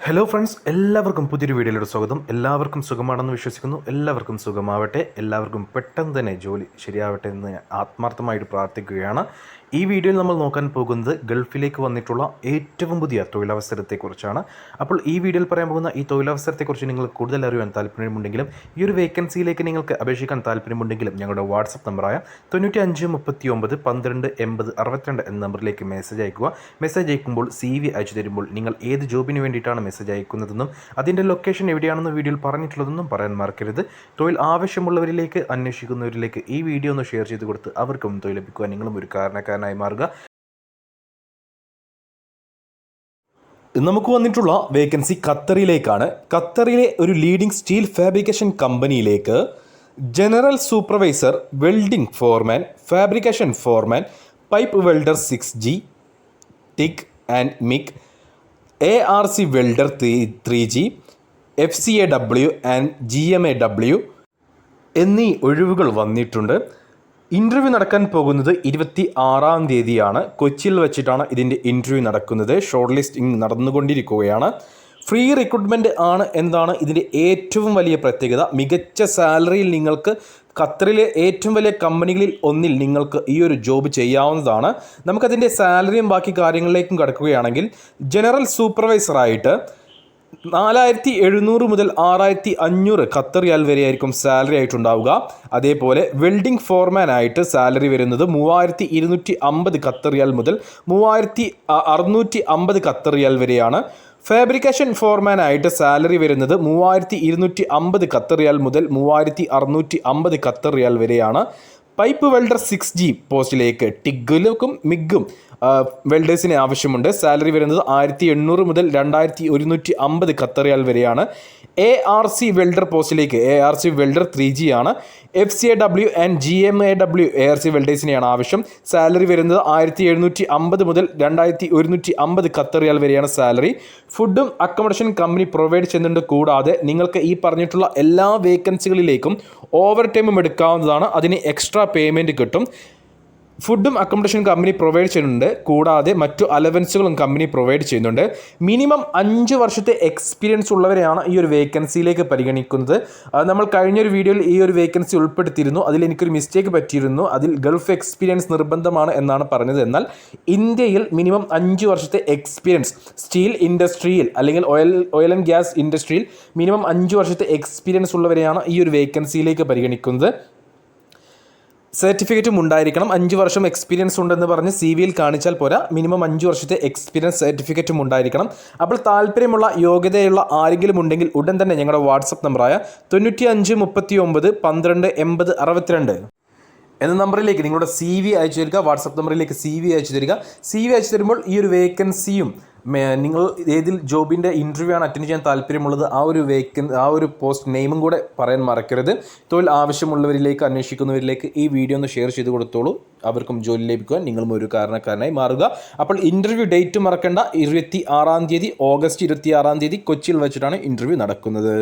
Hello friends, എല്ലാവർക്കും പുതിയൊരു വീഡിയോയിലൂടെ സ്വാഗതം. എല്ലാവർക്കും സുഖമാണെന്ന് വിശ്വസിക്കുന്നു. എല്ലാവർക്കും സുഖമാവട്ടെ. എല്ലാവർക്കും പെട്ടെന്ന് തന്നെ ജോലി ശരിയാവട്ടെ എന്ന് ആത്മാർത്ഥമായിട്ട് പ്രാർത്ഥിക്കുകയാണ്. ഈ വീഡിയോയിൽ നമ്മൾ നോക്കാൻ പോകുന്നത് ഗൾഫിലേക്ക് വന്നിട്ടുള്ള ഏറ്റവും പുതിയ തൊഴിലവസരത്തെക്കുറിച്ചാണ്. അപ്പോൾ ഈ വീഡിയോയിൽ പറയാൻ പോകുന്ന ഈ തൊഴിലവസരത്തെക്കുറിച്ച് നിങ്ങൾക്ക് കൂടുതൽ അറിയാൻ താല്പര്യമുണ്ടെങ്കിലും ഈ ഒരു വേക്കൻസിയിലേക്ക് നിങ്ങൾക്ക് അപേക്ഷിക്കാൻ താല്പര്യമുണ്ടെങ്കിലും ഞങ്ങളുടെ വാട്സപ്പ് നമ്പറായ 9539128062 എന്ന നമ്പറിലേക്ക് മെസ്സേജ് അയക്കുക. മെസ്സേജ് അയക്കുമ്പോൾ CV അയച്ചു തരുമ്പോൾ നിങ്ങൾ ഏത് ജോബിന് വേണ്ടിയിട്ടാണ് മെസ്സേജ് അയക്കുന്നതെന്നും അതിൻ്റെ ലൊക്കേഷൻ എവിടെയാണെന്ന് വീഡിയോയിൽ പറഞ്ഞിട്ടുള്ളതെന്നും പറയാൻ മറക്കരുത്. തൊഴിൽ ആവശ്യമുള്ളവരിലേക്ക്, അന്വേഷിക്കുന്നവരിലേക്ക് ഈ വീഡിയോ ഒന്ന് ഷെയർ ചെയ്ത് കൊടുത്ത് അവർക്കും തൊഴിൽ ലഭിക്കുവാൻ നിങ്ങളും ഒരു കാരണക്കാരനായി മാറുക. നമുക്ക് വന്നിട്ടുള്ള വേക്കൻസി ഖത്തറിലേക്കാണ്. ഖത്തറിലെ ഒരു ലീഡിംഗ് സ്റ്റീൽ ഫാബ്രിക്കേഷൻ കമ്പനിയിലേക്ക് general supervisor, welding Forman, fabrication Forman, pipe welder 6G, TIG and MIG, ARC welder 3G, FCAW and GMAW എന്നീ ഒഴിവുകൾ വന്നിട്ടുണ്ട്. ഇൻ്റർവ്യൂ നടക്കാൻ പോകുന്നത് 26-ാം തീയതിയാണ്. കൊച്ചിയിൽ വെച്ചിട്ടാണ് ഇതിൻ്റെ ഇൻ്റർവ്യൂ നടക്കുന്നത്. ഷോർട്ട് ലിസ്റ്റിംഗ് നടന്നുകൊണ്ടിരിക്കുകയാണ്. ഫ്രീ റിക്രൂട്ട്മെൻറ്റ് ആണ് എന്നതാണ് ഇതിൻ്റെ ഏറ്റവും വലിയ പ്രത്യേകത. മികച്ച സാലറിയിൽ നിങ്ങൾക്ക് ഖത്തറിലെ ഏറ്റവും വലിയ കമ്പനികളിൽ ഒന്നിൽ നിങ്ങൾക്ക് ഈ ഒരു ജോബ് ചെയ്യാവുന്നതാണ്. നമുക്കതിൻ്റെ സാലറിയും ബാക്കി കാര്യങ്ങളിലേക്കും കടക്കുകയാണെങ്കിൽ ജനറൽ സൂപ്പർവൈസറായിട്ട് 4700 മുതൽ 6500 ഖത്തർ റിയാൽ വരെയായിരിക്കും സാലറി ആയിട്ടുണ്ടാവുക. അതേപോലെ വെൽഡിംഗ് ഫോർമാൻ ആയിട്ട് സാലറി വരുന്നത് 3250 ഖത്തർ റിയാൽ മുതൽ 3650 ഖത്തർ റിയാൽ വരെയാണ്. ഫാബ്രിക്കേഷൻ ഫോർമാൻ ആയിട്ട് സാലറി വരുന്നത് 3250 ഖത്തർ റിയാൽ മുതൽ 3650 ഖത്തർ റിയാൽ വരെയാണ്. പൈപ്പ് വെൽഡർ 6G പോസ്റ്റിലേക്ക് ടിഗിലും മിഗും വെൽഡേഴ്സിന് ആവശ്യമുണ്ട്. സാലറി വരുന്നത് 1800 മുതൽ 2150 ഖത്തർ റിയാൽ വരെയാണ്. ARC വെൽഡർ പോസ്റ്റിലേക്ക് ARC വെൽഡർ 3G ആണ്. FCAW ആൻഡ് GMAW ARC വെൽഡേഴ്സിനെയാണ് ആവശ്യം. സാലറി വരുന്നത് 1750 മുതൽ 2150 ഖത്തർ റിയാൽ വരെയാണ് സാലറി. ഫുഡും അക്കോമഡേഷൻ കമ്പനി പ്രൊവൈഡ് ചെയ്യുന്നുണ്ട്. കൂടാതെ നിങ്ങൾക്ക് ഈ പറഞ്ഞിട്ടുള്ള എല്ലാ വേക്കൻസികളിലേക്കും ഓവർ ടൈമും എടുക്കാവുന്നതാണ്. അതിന് എക്സ്ട്രാ പേയ്മെൻറ്റ് കിട്ടും. ഫുഡും അക്കോമഡേഷൻ കമ്പനി പ്രൊവൈഡ് ചെയ്യുന്നുണ്ട്. കൂടാതെ മറ്റു അലവൻസുകളും കമ്പനി പ്രൊവൈഡ് ചെയ്യുന്നുണ്ട്. മിനിമം 5 വർഷത്തെ എക്സ്പീരിയൻസ് ഉള്ളവരെയാണ് ഈ ഒരു വേക്കൻസിയിലേക്ക് പരിഗണിക്കുന്നത്. നമ്മൾ കഴിഞ്ഞൊരു വീഡിയോയിൽ ഈ ഒരു വേക്കൻസി ഉൾപ്പെടുത്തിയിരുന്നു. അതിൽ എനിക്കൊരു മിസ്റ്റേക്ക് പറ്റിയിരുന്നു. അതിൽ ഗൾഫ് എക്സ്പീരിയൻസ് നിർബന്ധമാണ് എന്നാണ് പറഞ്ഞത്. എന്നാൽ ഇന്ത്യയിൽ മിനിമം 5 വർഷത്തെ എക്സ്പീരിയൻസ് സ്റ്റീൽ ഇൻഡസ്ട്രിയിൽ അല്ലെങ്കിൽ ഓയിൽ ആൻഡ് ഗ്യാസ് ഇൻഡസ്ട്രിയിൽ മിനിമം 5 വർഷത്തെ എക്സ്പീരിയൻസ് ഉള്ളവരെയാണ് ഈ ഒരു വേക്കൻസിയിലേക്ക് പരിഗണിക്കുന്നത്. സർട്ടിഫിക്കറ്റും ഉണ്ടായിരിക്കണം. 5 വർഷം എക്സ്പീരിയൻസ് ഉണ്ടെന്ന് പറഞ്ഞ് CV-യിൽ കാണിച്ചാൽ പോരാ, മിനിമം 5 വർഷത്തെ എക്സ്പീരിയൻസ് സർട്ടിഫിക്കറ്റും ഉണ്ടായിരിക്കണം. അപ്പോൾ താല്പര്യമുള്ള യോഗ്യതയുള്ള ആരെങ്കിലും ഉണ്ടെങ്കിൽ ഉടൻ തന്നെ ഞങ്ങളുടെ വാട്സപ്പ് നമ്പറായ 9539128062 എന്ന നമ്പറിലേക്ക് നിങ്ങളുടെ CV അയച്ചു തരിക. വാട്സപ്പ് നമ്പറിലേക്ക് CV അയച്ചു തരിക. CV അയച്ചു തരുമ്പോൾ ഈ ഒരു വേക്കൻസിയും നിങ്ങൾ ഏതിൽ ജോബിൻ്റെ ഇൻ്റർവ്യൂ ആണ് അറ്റൻഡ് ചെയ്യാൻ താല്പര്യമുള്ളത് ആ ഒരു പോസ്റ്റ് നെയിമും കൂടെ പറയാൻ മറക്കരുത്. തൊഴിൽ ആവശ്യമുള്ളവരിലേക്ക്, അന്വേഷിക്കുന്നവരിലേക്ക് ഈ വീഡിയോ ഒന്ന് ഷെയർ ചെയ്ത് കൊടുത്തോളൂ. അവർക്കും ജോലി ലഭിക്കുവാൻ നിങ്ങളും ഒരു കാരണക്കാരനായി മാറുക. അപ്പോൾ ഇൻ്റർവ്യൂ ഡേറ്റ് മറക്കണ്ട. 26-ാം തീയതി, ഓഗസ്റ്റ് 26-ാം തീയതി കൊച്ചിയിൽ വെച്ചിട്ടാണ് ഇൻ്റർവ്യൂ നടക്കുന്നത്.